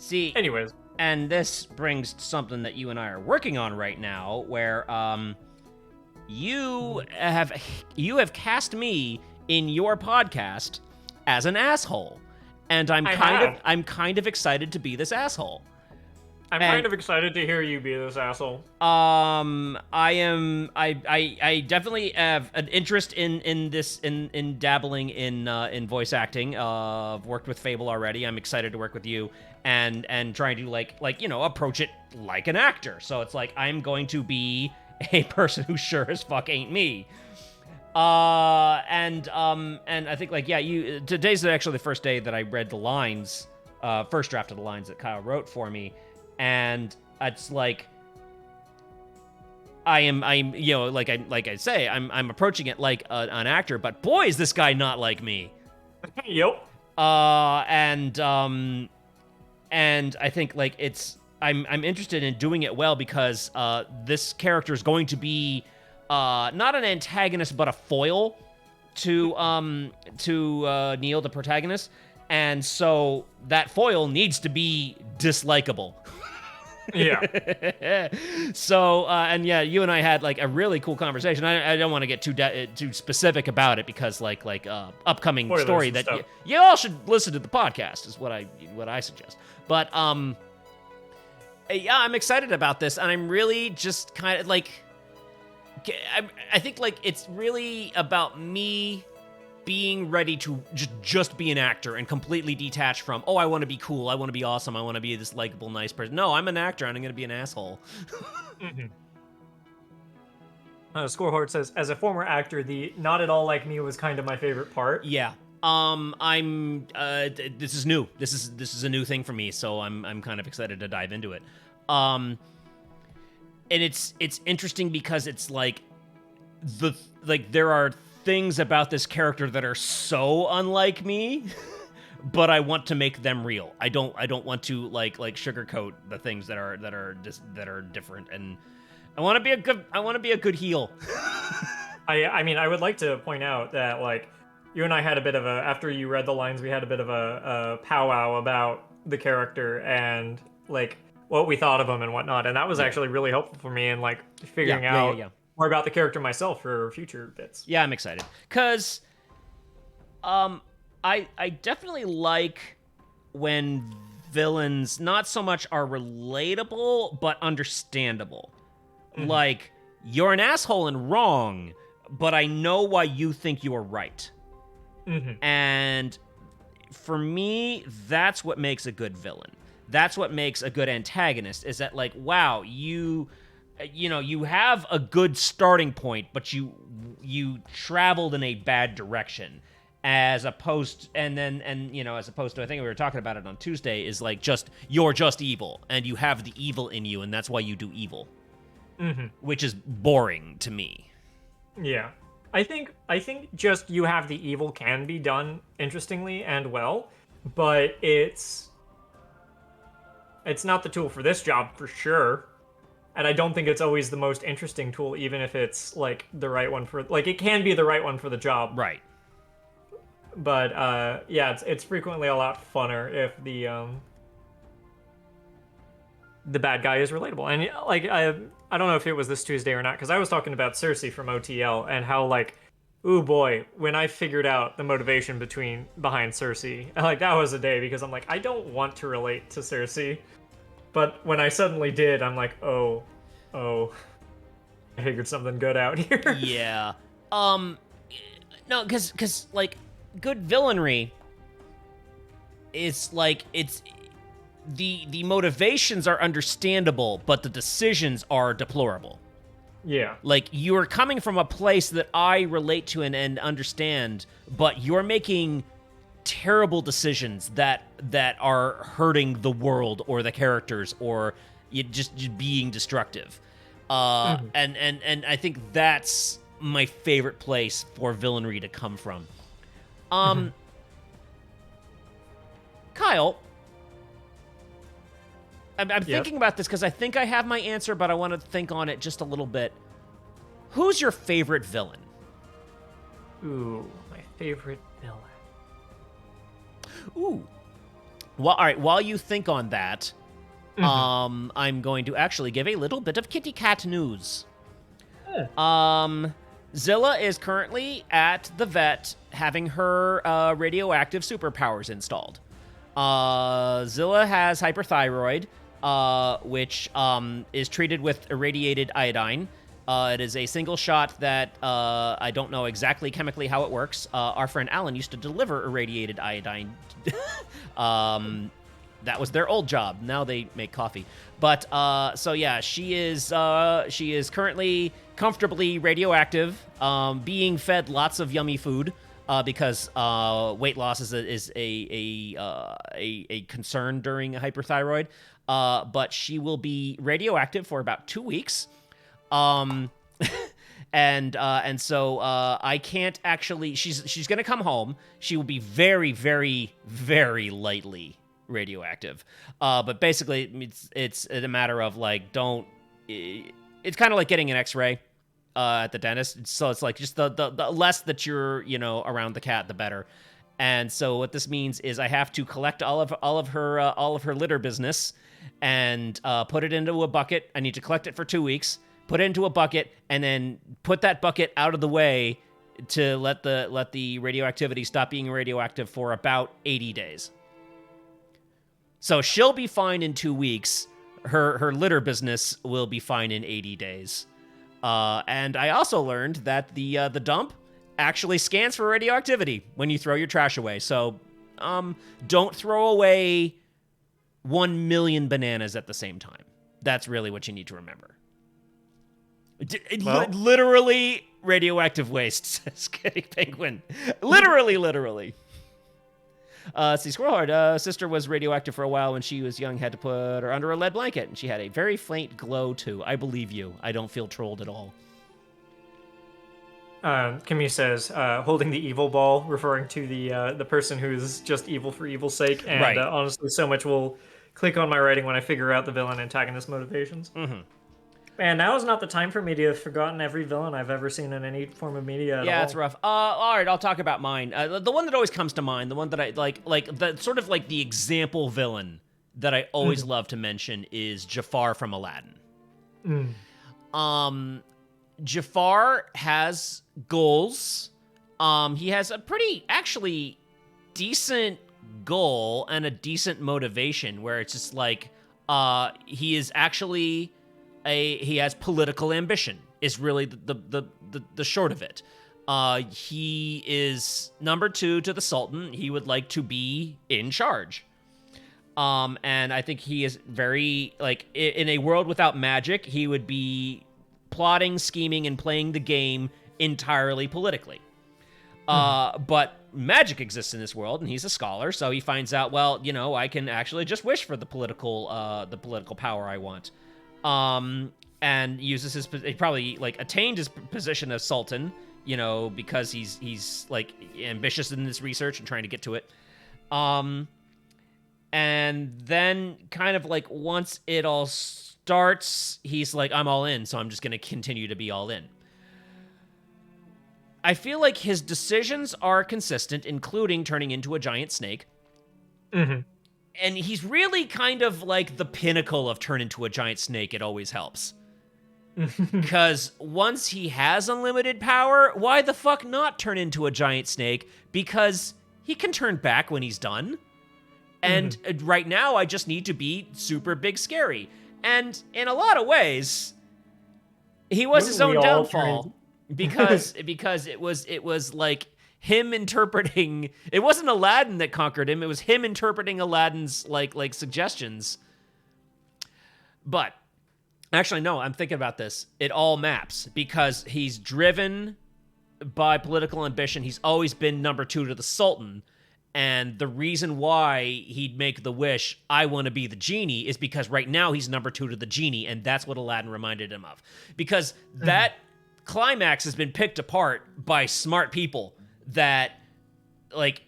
See, Anyways, and this brings something that you and I are working on right now, where you have cast me in your podcast as an asshole, and I'm kind of excited to be this asshole. I'm kind of excited to hear you be this asshole. I definitely have an interest in this in dabbling in voice acting. I've worked with Fable already. I'm excited to work with you and trying to like approach it like an actor. So it's like I'm going to be a person who sure as fuck ain't me. And I think today's actually the first day that I read the lines, first draft of the lines that Kyle wrote for me. And it's like I'm like I say, I'm approaching it like an actor, but boy, is this guy not like me. Yep. And I think like I'm interested in doing it well because this character is going to be not an antagonist but a foil to Neil, the protagonist, and so that foil needs to be dislikable. Yeah. So you and I had like a really cool conversation. I don't want to get too specific about it because upcoming Spoilers story and that stuff. you all should listen to the podcast is what I suggest. But yeah, I'm excited about this, and I'm really just kind of like I think like it's really about me being ready to just be an actor and completely detached from, I want to be cool, I want to be awesome, I want to be this likable, nice person. No, I'm an actor and I'm going to be an asshole. Mm-hmm. Scorehard says, as a former actor, the not at all like me was kind of my favorite part. Yeah. This is new. This is a new thing for me, so I'm kind of excited to dive into it. And it's interesting because it's like there are things about this character that are so unlike me, but I want to make them real. I don't want to like sugarcoat the things that are different, and I want to be a good heel. I mean, I would like to point out that like you and I had a bit of after you read the lines, we had a bit of a powwow about the character and like what we thought of him and whatnot, and that was actually really helpful for me in like figuring out more about the character myself for future bits. Yeah, I'm excited because I definitely like when villains not so much are relatable but understandable. Mm-hmm. Like, you're an asshole and wrong, but I know why you think you are right. Mm-hmm. And for me, that's what makes a good villain. That's what makes a good antagonist, is that like, wow, you have a good starting point, but you traveled in a bad direction, as opposed to, I think we were talking about it on Tuesday, is like you're just evil and you have the evil in you, and that's why you do evil. Mm-hmm. Which is boring to me. Yeah. I think just you have the evil can be done interestingly and well, but it's not the tool for this job for sure. And I don't think it's always the most interesting tool, even if it's like the right one for like it can be the right one for the job. Right. But yeah, it's frequently a lot funner if the bad guy is relatable. And like I don't know if it was this Tuesday or not, because I was talking about Cersei from OTL and how like, ooh boy, when I figured out the motivation behind Cersei, like that was a day, because I'm like, I don't want to relate to Cersei. But when I suddenly did, I'm like, oh, I figured something good out here. Yeah. No, because like good villainry is like the motivations are understandable, but the decisions are deplorable. Yeah. Like, you are coming from a place that I relate to and understand, but you're making terrible decisions that are hurting the world or the characters, or you just being destructive. And I think that's my favorite place for villainry to come from. Kyle, I'm thinking about this because I think I have my answer, but I want to think on it just a little bit. Who's your favorite villain? Ooh, my favorite villain. Ooh. Well, all right. While you think on that, Mm-hmm. I'm going to actually give a little bit of kitty cat news. Yeah. Zilla is currently at the vet having her radioactive superpowers installed. Zilla has hyperthyroid, which is treated with irradiated iodine. It is a single shot that I don't know exactly chemically how it works. Our friend Alan used to deliver irradiated iodine. That was their old job. Now they make coffee. But so yeah, she is currently comfortably radioactive, being fed lots of yummy food because weight loss is a concern during hyperthyroid. But she will be radioactive for about 2 weeks. Um, and so I can't actually. She's gonna come home. She will be very, very, very lightly radioactive. But basically, it's a matter of like don't. It's kind of like getting an X-ray at the dentist. So it's like just the less that you're around the cat, the better. And so what this means is I have to collect all of her litter business and put it into a bucket. I need to collect it for 2 weeks, put it into a bucket, and then put that bucket out of the way to let the radioactivity stop being radioactive for about 80 days. So she'll be fine in 2 weeks. Her litter business will be fine in 80 days. And I also learned that the dump actually scans for radioactivity when you throw your trash away. So don't throw away 1 million bananas at the same time. That's really what you need to remember. Well, Literally radioactive waste, says Kitty Penguin. Literally. See, Squirrelheart, sister was radioactive for a while when she was young, had to put her under a lead blanket, and she had a very faint glow, too. I believe you. I don't feel trolled at all. Kimmy says, holding the evil ball, referring to the person who's just evil for evil's sake, and Right. honestly, so much will click on my writing when I figure out the villain antagonist motivations. Mm-hmm. And now is not the time for me to have forgotten every villain I've ever seen in any form of media at all. Yeah, it's rough. All right, I'll talk about mine. The one that always comes to mind, the one that I like the sort of like the example villain that I always love to mention is Jafar from Aladdin. Jafar has goals. He has a pretty actually decent goal and a decent motivation where it's just like he is actually he has political ambition is really the short of it. He is number 2 to the Sultan. He would like to be in charge. And I think he is very, like, in a world without magic, he would be plotting, scheming, and playing the game entirely politically. But magic exists in this world, and he's a scholar, so he finds out, well, I can actually just wish for the political power I want. And uses he probably like attained his position as Sultan, because he's like ambitious in this research and trying to get to it. And then kind of like once it all starts, he's like, I'm all in, so I'm just going to continue to be all in. I feel like his decisions are consistent, including turning into a giant snake. Mm-hmm. And he's really kind of like the pinnacle of turn into a giant snake. It always helps. Because once he has unlimited power, why the fuck not turn into a giant snake? Because he can turn back when he's done. And right now, I just need to be super big scary. And in a lot of ways, he was his own downfall. Because it was like him interpreting. It wasn't Aladdin that conquered him. It was him interpreting Aladdin's like suggestions. But actually, no. I'm thinking about this. It all maps because he's driven by political ambition. He's always been number 2 to the Sultan. And the reason why he'd make the wish, I want to be the genie, is because right now he's number 2 to the genie, and that's what Aladdin reminded him of. Because that climax has been picked apart by smart people that, like,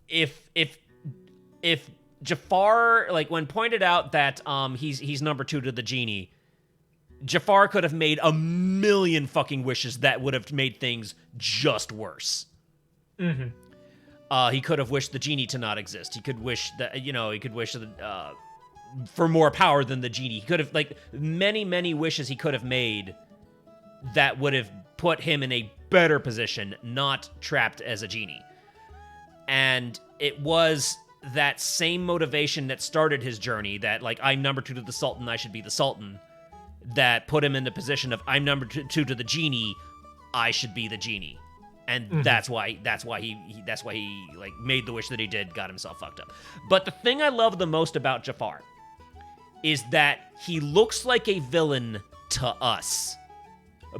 if Jafar, like, when pointed out that he's number 2 to the genie, Jafar could have made a million fucking wishes that would have made things just worse. He could have wished the genie to not exist. He could wish that, for more power than the genie. He could have, like, many, many wishes he could have made that would have put him in a better position, not trapped as a genie. And it was that same motivation that started his journey, that, like, I'm number 2 to the Sultan, I should be the Sultan, that put him in the position of, I'm number 2 to the genie, I should be the genie. And that's why he like made the wish that he did, got himself fucked up. But the thing I love the most about Jafar is that he looks like a villain to us,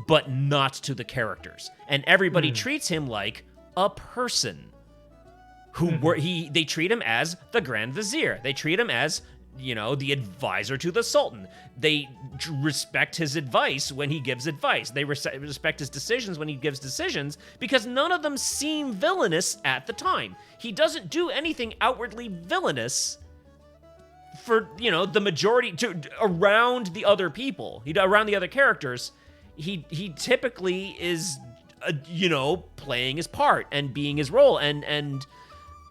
but not to the characters. And everybody treats him like a person who they treat him as the Grand Vizier. They treat him as, the advisor to the Sultan. They respect his advice when he gives advice. They respect his decisions when he gives decisions, because none of them seem villainous at the time. He doesn't do anything outwardly villainous for, the majority, around the other people. Around the other characters, he typically is, playing his part and being his role, and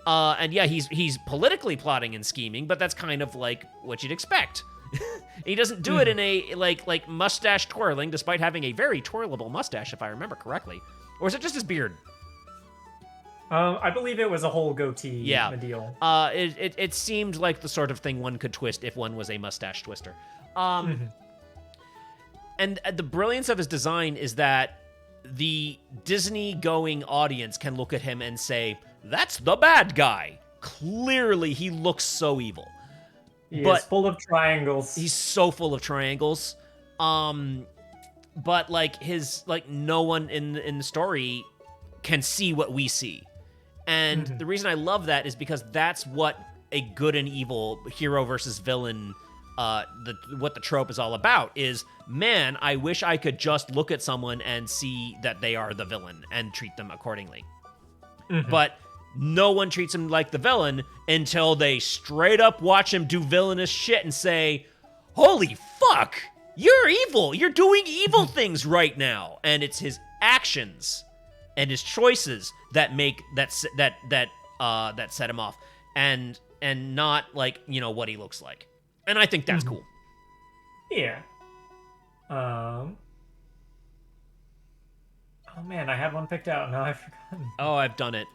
yeah, he's politically plotting and scheming, but that's kind of like what you'd expect. He doesn't do it in a like mustache twirling, despite having a very twirlable mustache, if I remember correctly. Or is it just his beard? I believe it was a whole goatee deal. It seemed like the sort of thing one could twist if one was a mustache twister. And the brilliance of his design is that the Disney-going audience can look at him and say, that's the bad guy. Clearly, he looks so evil. He is full of triangles. He's so full of triangles. But no one in the story can see what we see. And the reason I love that is because that's what a good and evil hero versus villain, what the trope is all about is, man, I wish I could just look at someone and see that they are the villain and treat them accordingly. But no one treats him like the villain until they straight up watch him do villainous shit and say, holy fuck, you're evil. You're doing evil things right now. And it's his actions and his choices that make that set him off, and not what he looks like. And I think that's cool. Yeah. Oh man, I had one picked out. Now I've forgotten. Oh, I've done it.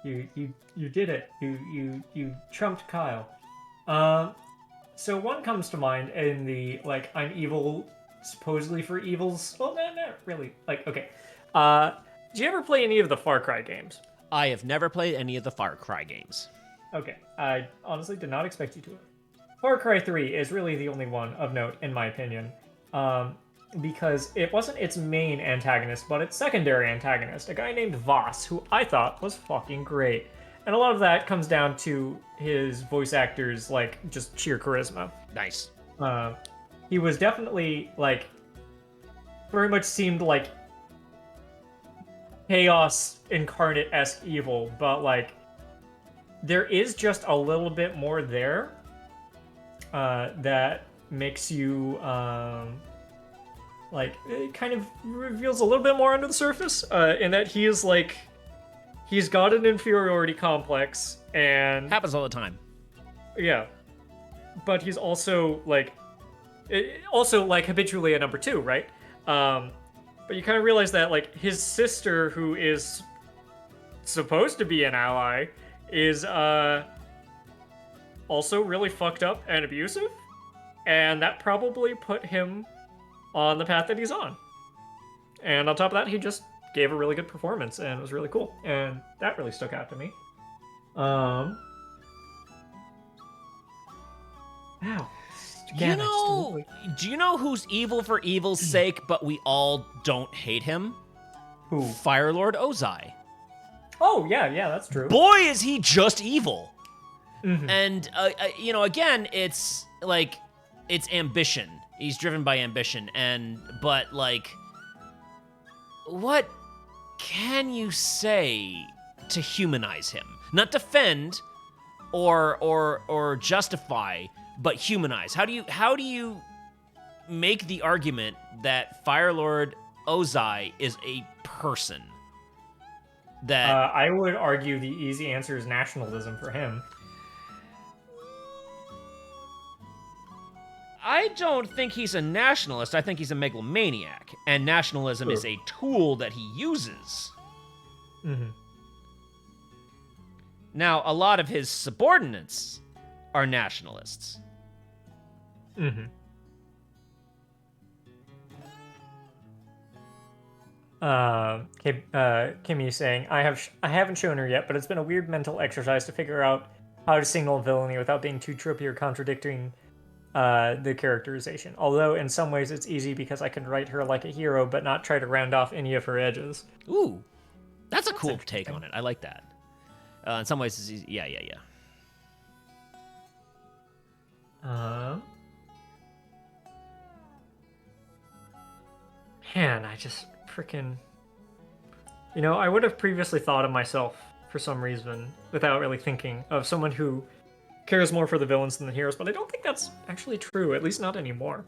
You did it. You trumped Kyle. So one comes to mind in the I'm evil supposedly for evils. Well, not really. Okay. Did you ever play any of the Far Cry games? I have never played any of the Far Cry games. Okay. I honestly did not expect you to. Far Cry 3 is really the only one of note, in my opinion. Because it wasn't its main antagonist, but its secondary antagonist, a guy named Voss, who I thought was fucking great. And a lot of that comes down to his voice actors, just sheer charisma. Nice. He was definitely, very much seemed like chaos incarnate-esque evil, but, there is just a little bit more there that makes you, it kind of reveals a little bit more under the surface, in that he is, he's got an inferiority complex, and... Happens all the time. Yeah. But he's also, habitually a number 2, right? But you kind of realize that, his sister, who is supposed to be an ally, is, also really fucked up and abusive, and that probably put him on the path that he's on. And on top of that, he just gave a really good performance, and it was really cool, and that really stuck out to me. Wow. Again, do you know who's evil for evil's sake, but we all don't hate him? Who? Firelord Ozai. Oh, yeah, that's true. Boy, is he just evil. And, again, it's, it's ambition. He's driven by ambition, but what can you say to humanize him? Not defend or justify, but humanize. How do you make the argument that Firelord Ozai is a person? that I would argue the easy answer is nationalism for him. I don't think he's a nationalist. I think he's a megalomaniac, and nationalism is Sure. a tool that he uses. Mm-hmm. Now, a lot of his subordinates are nationalists. Mm-hmm. Kimmy saying, I haven't shown her yet, but it's been a weird mental exercise to figure out how to signal villainy without being too trippy or contradicting the characterization. Although in some ways it's easy because I can write her like a hero, but not try to round off any of her edges. Ooh, that's a cool take on it. I like that. In some ways, it's easy. Yeah. Man, I just freaking. I would have previously thought of myself for some reason, without really thinking, of someone who cares more for the villains than the heroes, but I don't think that's actually true, at least not anymore.